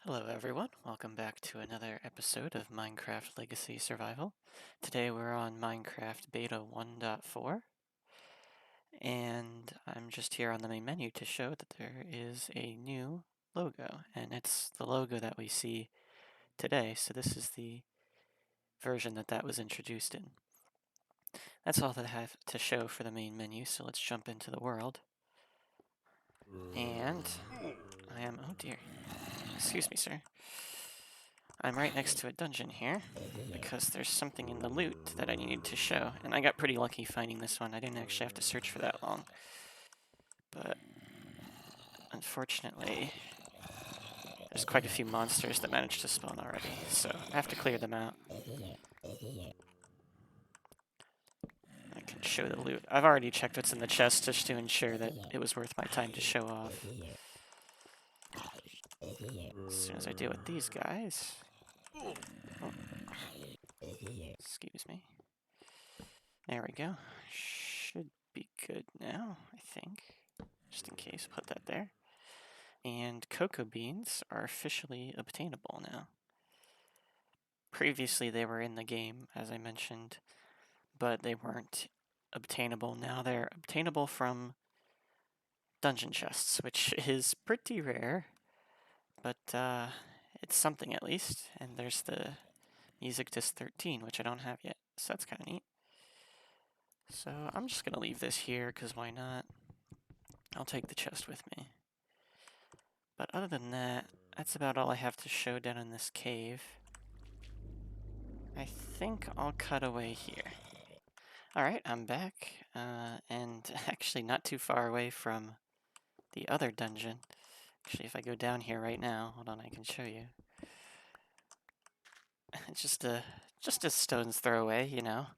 Hello everyone, welcome back to another episode of Minecraft Legacy Survival. Today we're on Minecraft Beta 1.4, and I'm just here on the main menu to show that there is a new logo, and it's the logo that we see today, so this is the version that was introduced in. That's all that I have to show for the main menu, so let's jump into the world. And oh dear, excuse me sir. I'm right next to a dungeon here, because there's something in the loot that I needed to show, and I got pretty lucky finding this one. I didn't actually have to search for that long. But, unfortunately, there's quite a few monsters that managed to spawn already, so I have to clear them out. I can show the loot. I've already checked what's in the chest just to ensure that it was worth my time to show off. As soon as I deal with these guys... Oh. Excuse me. There we go. Should be good now, I think. Just in case, put that there. And cocoa beans are officially obtainable now. Previously they were in the game, as I mentioned, but they weren't obtainable. Now they're obtainable from dungeon chests, which is pretty rare, but it's something at least. And there's the music disc 13, which I don't have yet, so that's kind of neat. So I'm just going to leave this here, because why not? I'll take the chest with me. But other than that, that's about all I have to show down in this cave. I think I'll cut away here. Alright, I'm back, and actually not too far away from the other dungeon. Actually, if I go down here right now, hold on, I can show you. It's just a stone's throw away, you know.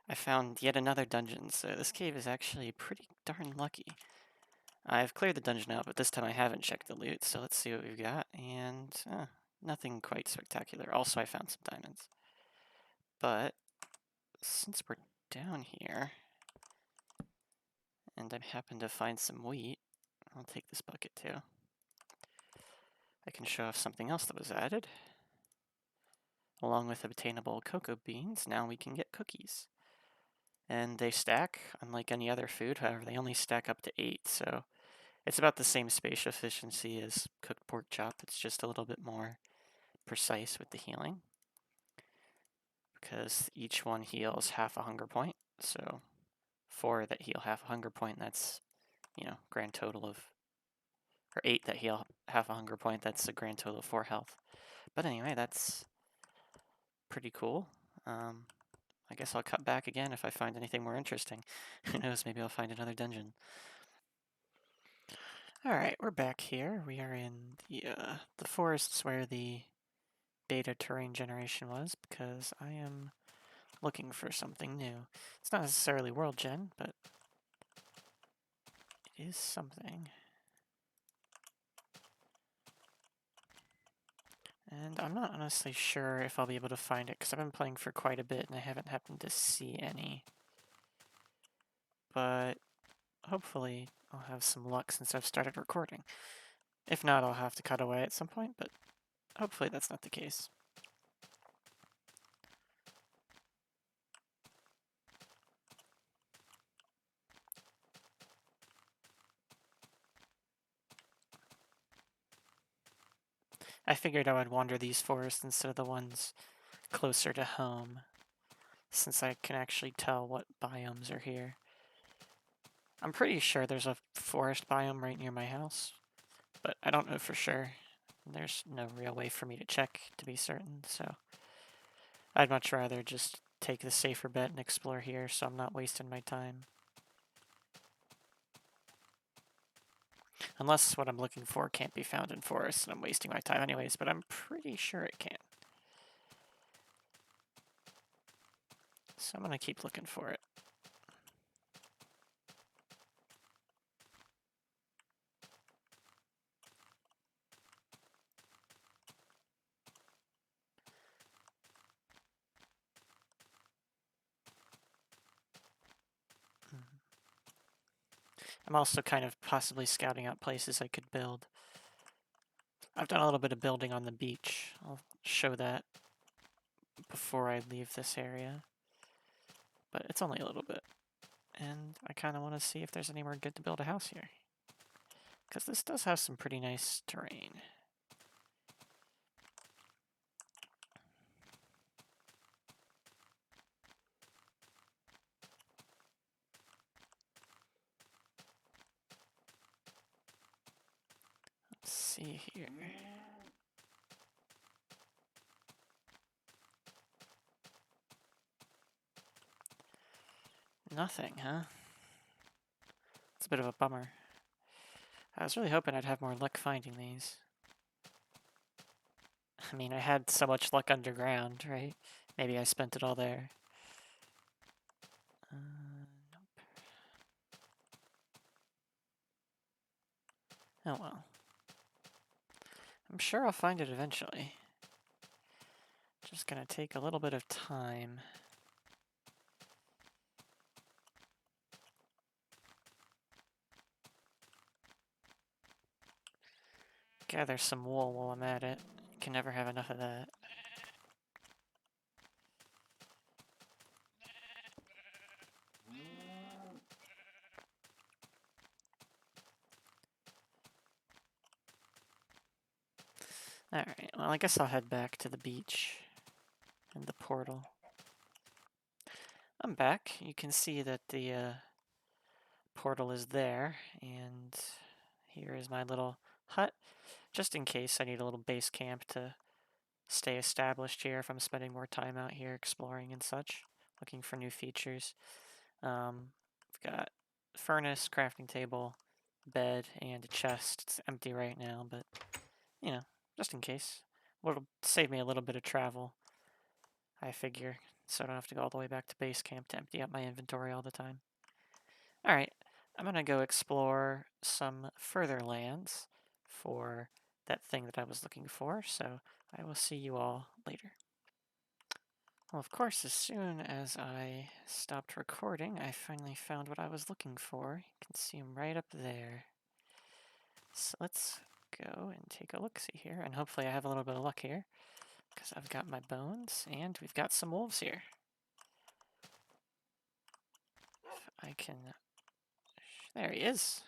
I found yet another dungeon, so this cave is actually pretty darn lucky. I've cleared the dungeon out, but this time I haven't checked the loot, so let's see what we've got, and nothing quite spectacular. Also, I found some diamonds. But since we're down here, and I happen to find some wheat, I'll take this bucket too. I can show off something else that was added. Along with obtainable cocoa beans, now we can get cookies. And they stack, unlike any other food, however, they only stack up to 8, so it's about the same spatial efficiency as cooked pork chop. It's just a little bit more precise with the healing, because each one heals half a hunger point, so 4 that heal half a hunger point, that's, grand total of, or 8 that heal half a hunger point, that's a grand total of 4 health. But anyway, that's pretty cool. I guess I'll cut back again if I find anything more interesting. Who knows, maybe I'll find another dungeon. Alright, we're back here. We are in the forests where the beta terrain generation was, because I am looking for something new. It's not necessarily world gen, but it is something. And I'm not honestly sure if I'll be able to find it, because I've been playing for quite a bit and I haven't happened to see any. But hopefully I'll have some luck since I've started recording. If not, I'll have to cut away at some point, but hopefully that's not the case. I figured I would wander these forests instead of the ones closer to home, since I can actually tell what biomes are here. I'm pretty sure there's a forest biome right near my house, but I don't know for sure. There's no real way for me to check to be certain, so I'd much rather just take the safer bet and explore here so I'm not wasting my time. Unless what I'm looking for can't be found in forests and I'm wasting my time anyways, but I'm pretty sure it can. So I'm gonna keep looking for it. I'm also kind of possibly scouting out places I could build. I've done a little bit of building on the beach. I'll show that before I leave this area. But it's only a little bit. And I kind of want to see if there's anywhere good to build a house here. Because this does have some pretty nice terrain. Let's see here. Nothing, huh? It's a bit of a bummer. I was really hoping I'd have more luck finding these. I mean, I had so much luck underground, right? Maybe I spent it all there. Nope. Oh well. I'm sure I'll find it eventually. Just gonna take a little bit of time. Gather some wool while I'm at it. Can never have enough of that. Alright, well I guess I'll head back to the beach and the portal. I'm back. You can see that the portal is there, and here is my little hut, just in case I need a little base camp to stay established here if I'm spending more time out here exploring and such, looking for new features. I've got furnace, crafting table, bed, and a chest. It's empty right now, but, you know, just in case. It'll save me a little bit of travel, I figure, so I don't have to go all the way back to base camp to empty out my inventory all the time. Alright, I'm going to go explore some further lands for that thing that I was looking for, so I will see you all later. Well, of course, as soon as I stopped recording, I finally found what I was looking for. You can see them right up there. So let's go and take a look-see here, and hopefully I have a little bit of luck here, because I've got my bones, and we've got some wolves here. If I can... There he is.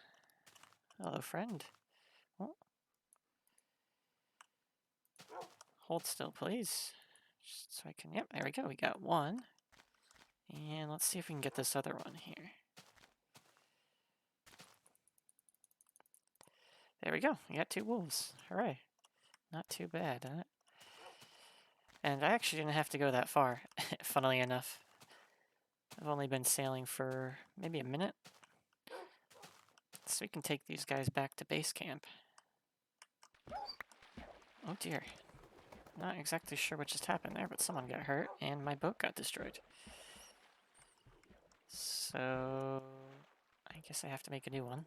Hello, friend. Oh. Hold still, please. Just so I can... Yep, there we go. We got one. And let's see if we can get this other one here. There we go. We got 2 wolves. Hooray. Not too bad, huh? And I actually didn't have to go that far, funnily enough. I've only been sailing for maybe a minute. So we can take these guys back to base camp. Oh dear. Not exactly sure what just happened there, but someone got hurt and my boat got destroyed. So I guess I have to make a new one.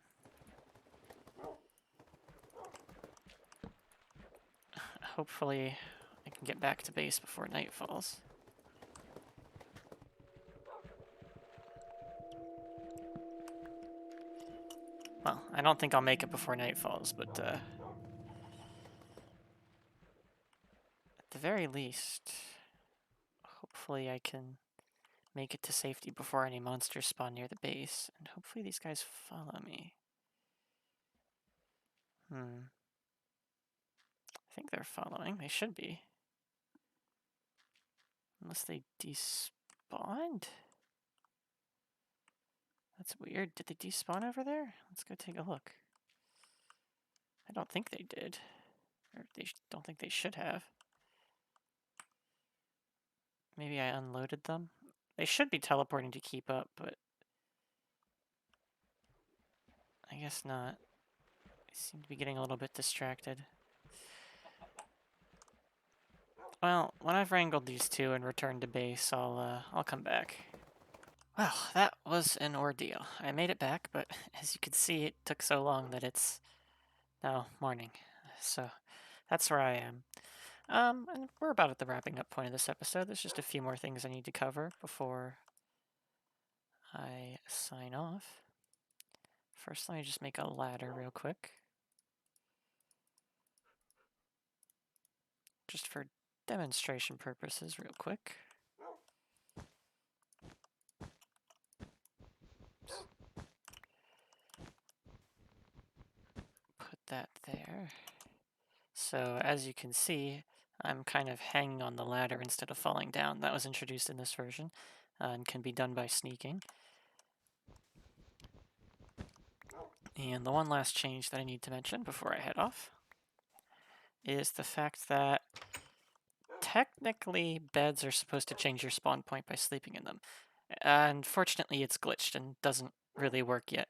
Hopefully I can get back to base before night falls. Well, I don't think I'll make it before night falls, but at the very least, hopefully I can make it to safety before any monsters spawn near the base, and hopefully these guys follow me. I think they're following. They should be. Unless they despawned? That's weird. Did they despawn over there? Let's go take a look. I don't think they did. Or they don't think they should have. Maybe I unloaded them? They should be teleporting to keep up, but I guess not. I seem to be getting a little bit distracted. Well, when I've wrangled these 2 and returned to base, I'll come back. Well, that was an ordeal. I made it back, but as you can see, it took so long that it's now morning. So that's where I am. And we're about at the wrapping up point of this episode. There's just a few more things I need to cover before I sign off. First, let me just make a ladder real quick. just for demonstration purposes real quick. Put that there. So as you can see, I'm kind of hanging on the ladder instead of falling down. That was introduced in this version and can be done by sneaking. And the one last change that I need to mention before I head off is the fact that technically beds are supposed to change your spawn point by sleeping in them. Unfortunately, it's glitched and doesn't really work yet.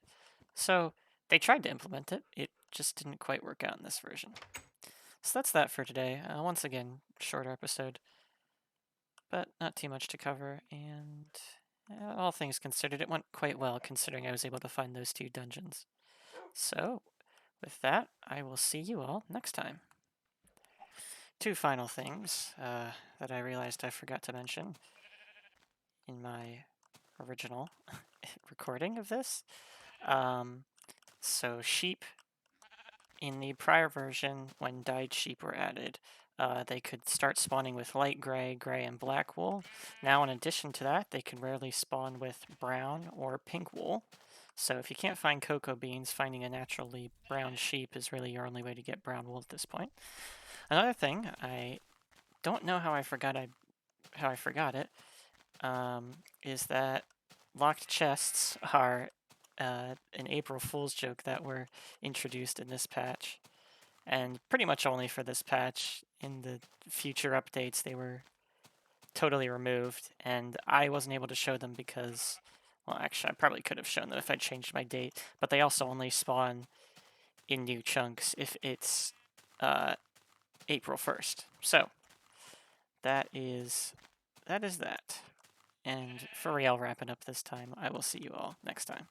So they tried to implement it. It just didn't quite work out in this version. So that's that for today. Once again, shorter episode, but not too much to cover. And all things considered, it went quite well considering I was able to find those 2 dungeons. So with that, I will see you all next time. 2 final things that I realized I forgot to mention in my original recording of this. So sheep, in the prior version, when dyed sheep were added, they could start spawning with light gray, gray, and black wool. Now, in addition to that, they can rarely spawn with brown or pink wool. So if you can't find cocoa beans, finding a naturally brown sheep is really your only way to get brown wool at this point. Another thing, I don't know how I forgot it, is that locked chests are an April Fool's joke that were introduced in this patch, and pretty much only for this patch. In the future updates, they were totally removed, and I wasn't able to show them because, well, actually, I probably could have shown them if I changed my date, but they also only spawn in new chunks if it's April 1st. So, that is that. And for real, wrapping up this time, I will see you all next time.